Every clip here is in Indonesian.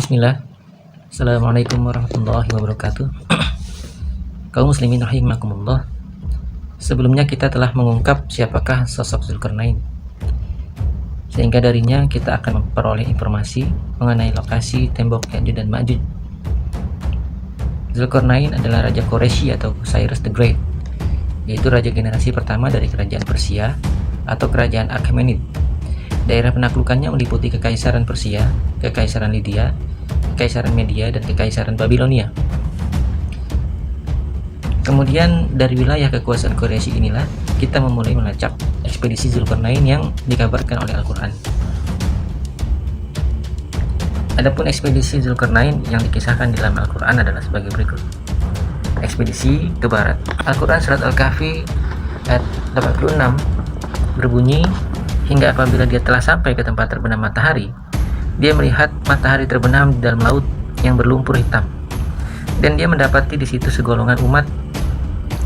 Bismillah. Assalamualaikum warahmatullahi wabarakatuh. Kaum muslimin rahimakumullah. Sebelumnya kita telah mengungkap siapakah sosok Zulkarnain, sehingga darinya kita akan memperoleh informasi mengenai lokasi tembok Ya'juj dan Ma'juj. Zulkarnain adalah raja Quraisy atau Cyrus the Great, yaitu raja generasi pertama dari kerajaan Persia atau kerajaan Achaemenid. Daerah penaklukannya meliputi Kekaisaran Persia, Kekaisaran Lydia, Kekaisaran Media, dan Kekaisaran Babilonia. Kemudian dari wilayah kekuasaan Quraisy inilah kita memulai melacak ekspedisi Zulkarnain yang dikabarkan oleh Al-Quran. Adapun ekspedisi Zulkarnain yang dikisahkan di dalam Al-Quran adalah sebagai berikut. Ekspedisi ke barat. Al-Quran surat Al-Kahfi ayat 86 berbunyi, hingga apabila dia telah sampai ke tempat terbenam matahari, dia melihat matahari terbenam di dalam laut yang berlumpur hitam, dan dia mendapati di situ segolongan umat.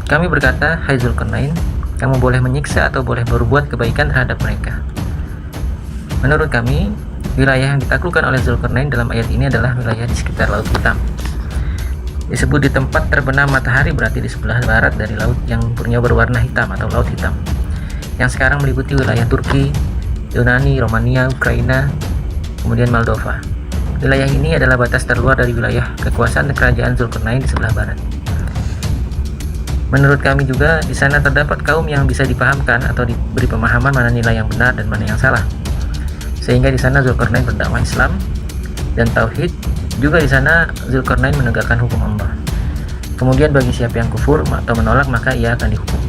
Kami berkata, hai Zulkarnain, kamu boleh menyiksa atau boleh berbuat kebaikan terhadap mereka. Menurut kami, wilayah yang ditaklukkan oleh Zulkarnain dalam ayat ini adalah wilayah di sekitar Laut Hitam. Disebut di tempat terbenam matahari berarti di sebelah barat dari laut yang lumpurnya berwarna hitam atau Laut Hitam, yang sekarang meliputi wilayah Turki, Yunani, Romania, Ukraina, kemudian Moldova. Wilayah ini adalah batas terluar dari wilayah kekuasaan kerajaan Zulkarnain di sebelah barat. Menurut kami juga di sana terdapat kaum yang bisa dipahamkan atau diberi pemahaman mana nilai yang benar dan mana yang salah. Sehingga di sana Zulkarnain berdakwah Islam dan tauhid. Juga di sana Zulkarnain menegakkan hukum Allah. Kemudian bagi siapa yang kufur atau menolak maka ia akan dihukum.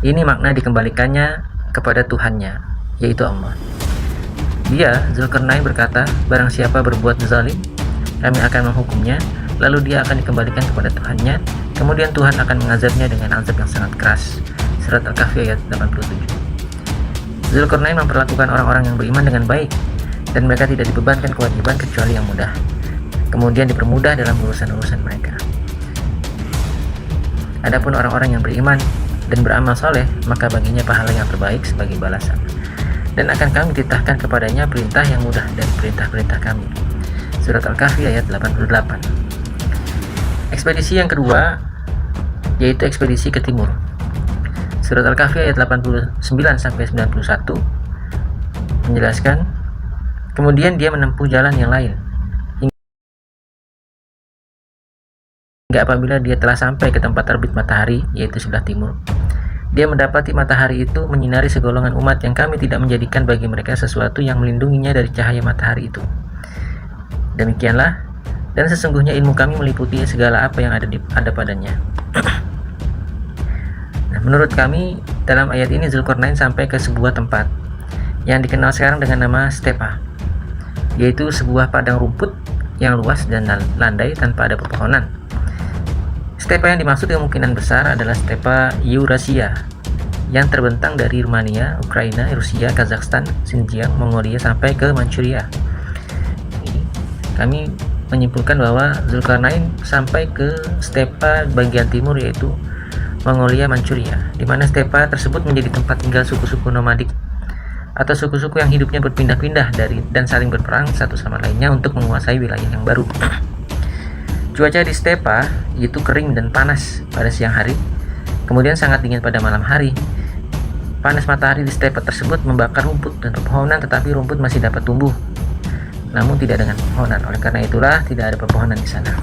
Ini makna dikembalikannya kepada Tuhannya, yaitu Allah. Dia, Zulkarnain, berkata, barang siapa berbuat zalim, kami akan menghukumnya, lalu dia akan dikembalikan kepada Tuhannya, kemudian Tuhan akan mengazabnya dengan azab yang sangat keras. Surat Al-Kahfi ayat 87. Zulkarnain memperlakukan orang-orang yang beriman dengan baik, dan mereka tidak dibebankan kewajiban kecuali yang mudah. Kemudian dipermudah dalam urusan-urusan mereka. Adapun orang-orang yang beriman dan beramal soleh, maka baginya pahala yang terbaik sebagai balasan, dan akan kami titahkan kepadanya perintah yang mudah dari perintah-perintah kami. Surat Al-Kahfi ayat 88. Ekspedisi yang kedua yaitu ekspedisi ke timur. Surat Al-Kahfi ayat 89-91 menjelaskan, kemudian dia menempuh jalan yang lain hingga apabila dia telah sampai ke tempat terbit matahari, yaitu sebelah timur, dia mendapati matahari itu menyinari segolongan umat yang kami tidak menjadikan bagi mereka sesuatu yang melindunginya dari cahaya matahari itu. Demikianlah, dan sesungguhnya ilmu kami meliputi segala apa yang ada padanya. Nah, menurut kami, dalam ayat ini Zulkarnain sampai ke sebuah tempat yang dikenal sekarang dengan nama Stepa, yaitu sebuah padang rumput yang luas dan landai tanpa ada pepohonan. Stepa yang dimaksud kemungkinan besar adalah Stepa Eurasia yang terbentang dari Rumania, Ukraina, Rusia, Kazakhstan, Xinjiang, Mongolia sampai ke Manchuria. Kami menyimpulkan bahwa Zulkarnain sampai ke Stepa bagian timur, yaitu Mongolia, Manchuria, di mana Stepa tersebut menjadi tempat tinggal suku-suku nomadik atau suku-suku yang hidupnya berpindah-pindah dari dan saling berperang satu sama lainnya untuk menguasai wilayah yang baru. Cuaca di Stepa yaitu kering dan panas pada siang hari, kemudian sangat dingin pada malam hari. Panas matahari di Stepa tersebut membakar rumput dan pepohonan, tetapi rumput masih dapat tumbuh, namun tidak dengan pepohonan. Oleh karena itulah tidak ada pepohonan di sana.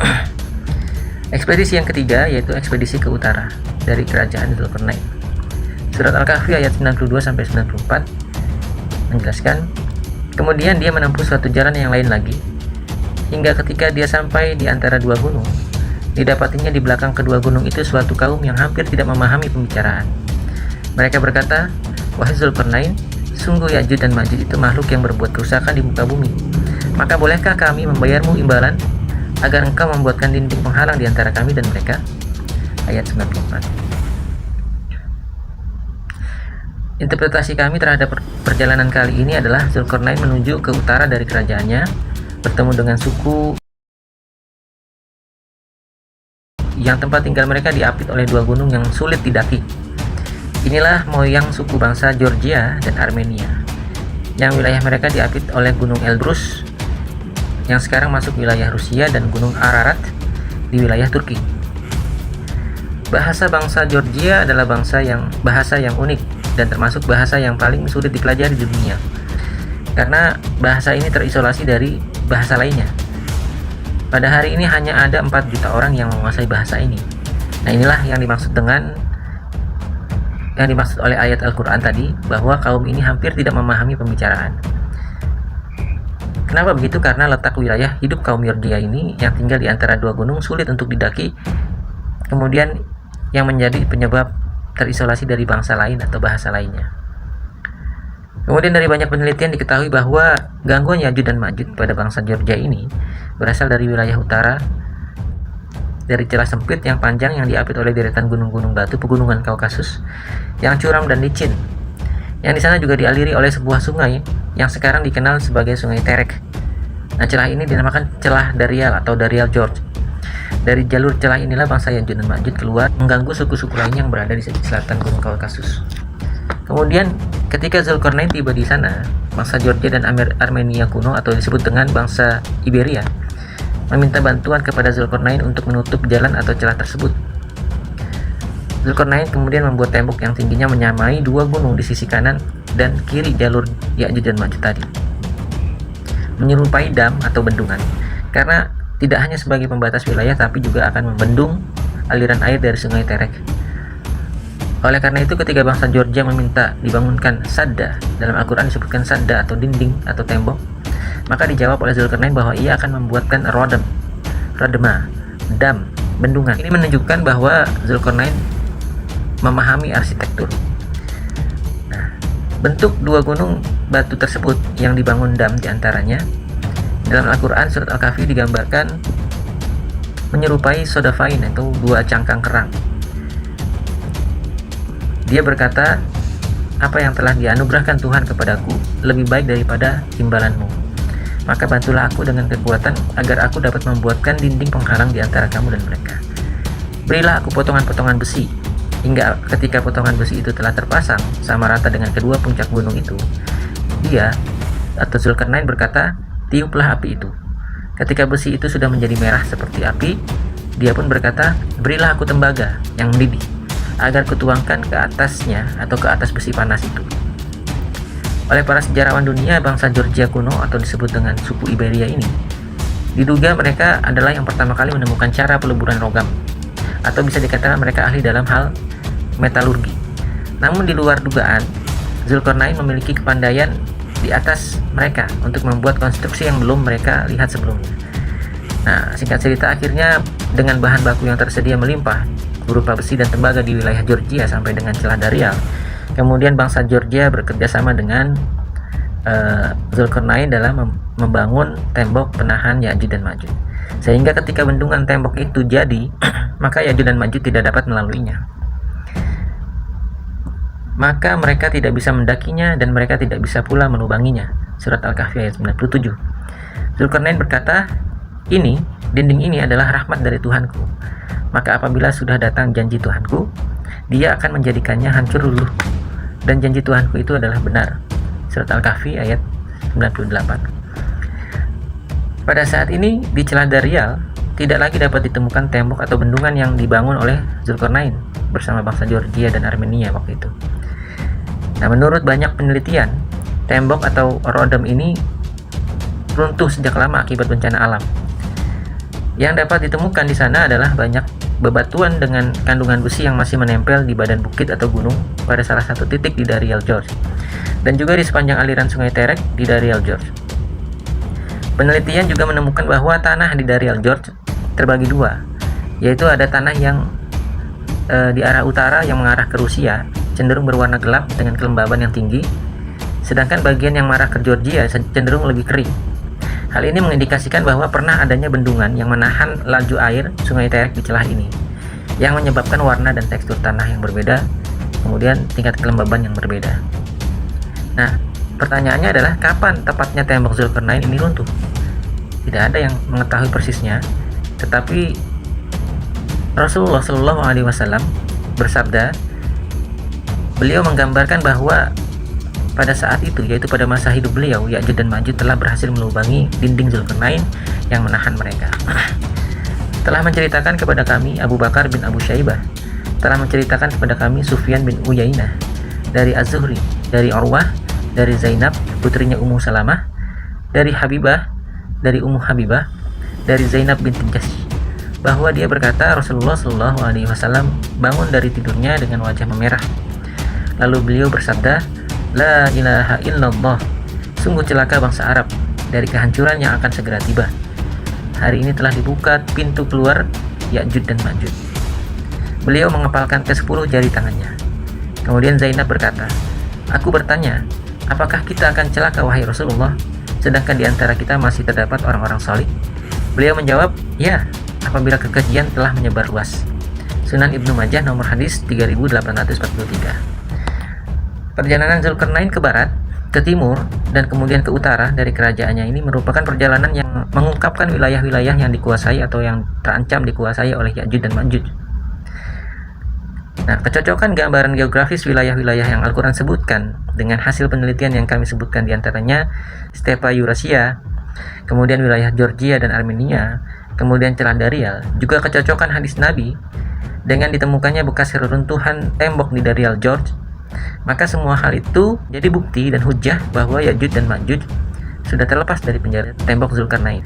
Ekspedisi yang ketiga yaitu ekspedisi ke utara dari kerajaan Zulkarnain. Surat Al-Kahfi ayat 92-94 menjelaskan, kemudian dia menempuh suatu jalan yang lain lagi, hingga ketika dia sampai di antara dua gunung, didapatinya di belakang kedua gunung itu suatu kaum yang hampir tidak memahami pembicaraan. Mereka berkata, wahai Zulkarnain, sungguh Ya'juj dan Ma'juj itu makhluk yang berbuat kerusakan di muka bumi. Maka bolehkah kami membayarmu imbalan agar engkau membuatkan dinding penghalang di antara kami dan mereka? Ayat 94. Interpretasi kami terhadap perjalanan kali ini adalah Zulkarnain menuju ke utara dari kerajaannya, bertemu dengan suku yang tempat tinggal mereka diapit oleh dua gunung yang sulit didaki. Inilah moyang suku bangsa Georgia dan Armenia, yang wilayah mereka diapit oleh gunung Elbrus yang sekarang masuk wilayah Rusia, dan Gunung Ararat di wilayah Turki. Bahasa bangsa Georgia adalah bahasa yang unik dan termasuk bahasa yang paling sulit dipelajari di dunia, karena bahasa ini terisolasi dari bahasa lainnya. Pada hari ini hanya ada 4 juta orang yang menguasai bahasa ini. Nah, inilah yang dimaksud oleh ayat Al-Quran tadi, bahwa kaum ini hampir tidak memahami pembicaraan. Kenapa begitu? Karena letak wilayah hidup kaum Georgia ini yang tinggal di antara 2 gunung sulit untuk didaki, kemudian yang menjadi penyebab terisolasi dari bangsa lain atau bahasa lainnya. Kemudian dari banyak penelitian diketahui bahwa gangguan Ya'juj dan Ma'juj pada bangsa Georgia ini berasal dari wilayah utara, dari celah sempit yang panjang yang diapit oleh deretan gunung-gunung batu pegunungan Kaukasus yang curam dan licin, yang di sana juga dialiri oleh sebuah sungai yang sekarang dikenal sebagai Sungai Terek. Nah, celah ini dinamakan celah Darial atau Darial George. Dari jalur celah inilah bangsa Ya'juj dan Ma'juj keluar mengganggu suku-suku lain yang berada di sisi selatan Gunung Kaukasus. Kemudian ketika Zulkarnain tiba di sana, bangsa Georgia dan Armenia kuno atau disebut dengan bangsa Iberia meminta bantuan kepada Zulkarnain untuk menutup jalan atau celah tersebut. Zulkarnain kemudian membuat tembok yang tingginya menyamai 2 gunung di sisi kanan dan kiri jalur Ya'juj dan Ma'juj tadi, menyerupai dam atau bendungan, karena tidak hanya sebagai pembatas wilayah tapi juga akan membendung aliran air dari Sungai Terek. Oleh karena itu, ketika bangsa Georgia meminta dibangunkan sadda, dalam Al-Quran disebutkan sadda atau dinding atau tembok, maka dijawab oleh Zulkarnain bahwa ia akan membuatkan rodema, dam, bendungan. Ini menunjukkan bahwa Zulkarnain memahami arsitektur. Nah, bentuk 2 gunung batu tersebut yang dibangun dam diantaranya, dalam Al-Quran surat Al-Kahfi digambarkan menyerupai sodafain, atau 2 cangkang kerang. Dia berkata, apa yang telah dianugerahkan Tuhan kepadaku lebih baik daripada timbalanmu. Maka bantulah aku dengan kekuatan agar aku dapat membuatkan dinding penghalang di antara kamu dan mereka. Berilah aku potongan-potongan besi, hingga ketika potongan besi itu telah terpasang sama rata dengan kedua puncak gunung itu, dia atau Zulkarnain berkata, tiuplah api itu. Ketika besi itu sudah menjadi merah seperti api, dia pun berkata, berilah aku tembaga yang mendidih, agar kutuangkan ke atasnya atau ke atas besi panas itu. Oleh para sejarawan dunia, bangsa Georgia kuno atau disebut dengan suku Iberia ini, diduga mereka adalah yang pertama kali menemukan cara peleburan logam, atau bisa dikatakan mereka ahli dalam hal metalurgi. Namun di luar dugaan, Zulkarnain memiliki kepandaian di atas mereka untuk membuat konstruksi yang belum mereka lihat sebelumnya. Nah, singkat cerita, akhirnya dengan bahan baku yang tersedia melimpah berupa besi dan tembaga di wilayah Georgia sampai dengan celah Darial, kemudian bangsa Georgia bekerja sama dengan Zulkarnain dalam membangun tembok penahan Ya'juj dan Ma'juj, sehingga ketika bendungan tembok itu jadi maka Ya'juj dan Ma'juj tidak dapat melaluinya. Maka mereka tidak bisa mendakinya dan mereka tidak bisa pula melubanginya. Surat Al-Kahfi ayat 97. Zulkarnain berkata, dinding ini adalah rahmat dari Tuhanku. Maka apabila sudah datang janji Tuhanku, dia akan menjadikannya hancur luluh. Dan janji Tuhanku itu adalah benar. Surat Al-Kahfi ayat 98. Pada saat ini di celah Darial tidak lagi dapat ditemukan tembok atau bendungan yang dibangun oleh Zulkarnain bersama bangsa Georgia dan Armenia waktu itu. Nah, menurut banyak penelitian, tembok atau rodam ini runtuh sejak lama akibat bencana alam. Yang dapat ditemukan di sana adalah banyak bebatuan dengan kandungan besi yang masih menempel di badan bukit atau gunung pada salah satu titik di Darial George, dan juga di sepanjang aliran Sungai Terek di Darial George. Penelitian juga menemukan bahwa tanah di Darial George terbagi 2, yaitu ada tanah yang di arah utara yang mengarah ke Rusia cenderung berwarna gelap dengan kelembaban yang tinggi, sedangkan bagian yang mengarah ke Georgia cenderung lebih kering. Hal ini mengindikasikan bahwa pernah adanya bendungan yang menahan laju air Sungai Terek di celah ini, yang menyebabkan warna dan tekstur tanah yang berbeda, kemudian tingkat kelembaban yang berbeda. Nah, pertanyaannya adalah kapan tepatnya tembok Zulkarnain ini runtuh? Tidak ada yang mengetahui persisnya, tetapi Rasulullah Shallallahu Alaihi Wasallam bersabda, beliau menggambarkan bahwa pada saat itu, yaitu pada masa hidup beliau, Ya'juj dan Ma'juj telah berhasil melubangi dinding Zulkarnain yang menahan mereka. Telah menceritakan kepada kami Abu Bakar bin Abu Syaibah, telah menceritakan kepada kami Sufyan bin Uyainah, dari Az-Zuhri, dari Urwah, dari Zainab, putrinya Ummu Salamah, dari Habibah, dari Ummu Habibah, dari Zainab binti Jahsy, bahwa dia berkata, Rasulullah Shallallahu Alaihi Wasallam bangun dari tidurnya dengan wajah memerah. Lalu beliau bersabda, La ilaha illallah, sungguh celaka bangsa Arab dari kehancuran yang akan segera tiba. Hari ini telah dibuka pintu keluar Ya'juj dan Ma'juj. Beliau mengepalkan ke-10 jari tangannya. Kemudian Zainab berkata, aku bertanya, apakah kita akan celaka wahai Rasulullah, sedangkan di antara kita masih terdapat orang-orang salih? Beliau menjawab, ya, apabila kekejian telah menyebar luas. Sunan Ibnu Majah nomor hadis 3843. Perjalanan Zulkarnain ke barat, ke timur, dan kemudian ke utara dari kerajaannya ini merupakan perjalanan yang mengungkapkan wilayah-wilayah yang dikuasai atau yang terancam dikuasai oleh Ya'juj dan Ma'juj. Nah, kecocokan gambaran geografis wilayah-wilayah yang Al-Quran sebutkan dengan hasil penelitian yang kami sebutkan diantaranya Stepa Eurasia, kemudian wilayah Georgia dan Armenia, kemudian Celah Darial, juga kecocokan hadis Nabi dengan ditemukannya bekas reruntuhan tembok di Darial George, maka semua hal itu jadi bukti dan hujah bahwa Ya'juj dan Ma'juj sudah terlepas dari penjara tembok Zulkarnain.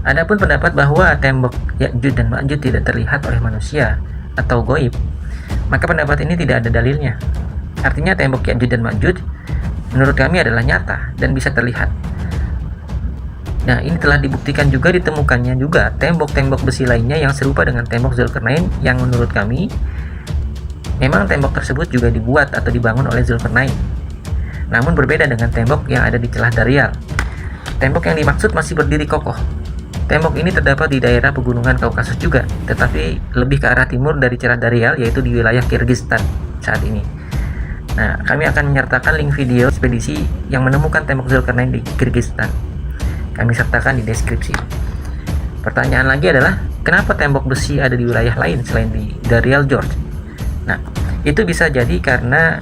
Adapun pendapat bahwa tembok Ya'juj dan Ma'juj tidak terlihat oleh manusia atau goib, maka pendapat ini tidak ada dalilnya. Artinya tembok Ya'juj dan Ma'juj menurut kami adalah nyata dan bisa terlihat. Nah, ini telah dibuktikan juga ditemukannya juga tembok-tembok besi lainnya yang serupa dengan tembok Zulkarnain yang menurut kami memang tembok tersebut juga dibuat atau dibangun oleh Zulkarnain, namun berbeda dengan tembok yang ada di Celah Darial. Tembok yang dimaksud masih berdiri kokoh. Tembok ini terdapat di daerah pegunungan Kaukasus juga, tetapi lebih ke arah timur dari Celah Darial, yaitu di wilayah Kirgistan saat ini. Nah, kami akan menyertakan link video ekspedisi yang menemukan tembok Zulkarnain di Kirgistan. Kami sertakan di deskripsi. Pertanyaan lagi adalah, kenapa tembok besi ada di wilayah lain selain di Darial George? Nah, itu bisa jadi karena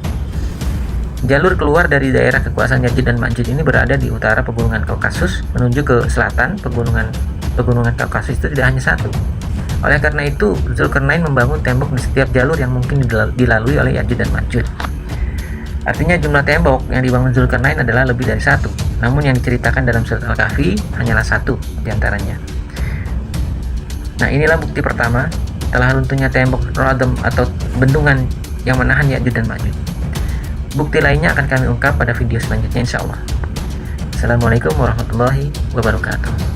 jalur keluar dari daerah kekuasaan Ya'juj dan Ma'juj ini berada di utara pegunungan Kaukasus menuju ke selatan pegunungan Kaukasus itu tidak hanya satu. Oleh karena itu, Zulkarnain membangun tembok di setiap jalur yang mungkin dilalui oleh Ya'juj dan Ma'juj. Artinya jumlah tembok yang dibangun Zulkarnain adalah lebih dari satu, namun yang diceritakan dalam surat Al-Kahfi hanyalah satu diantaranya. Nah, inilah bukti pertama telah runtuhnya tembok Radam atau bendungan yang menahan Ya'juj dan Ma'juj. Bukti lainnya akan kami ungkap pada video selanjutnya insya Allah. Assalamualaikum warahmatullahi wabarakatuh.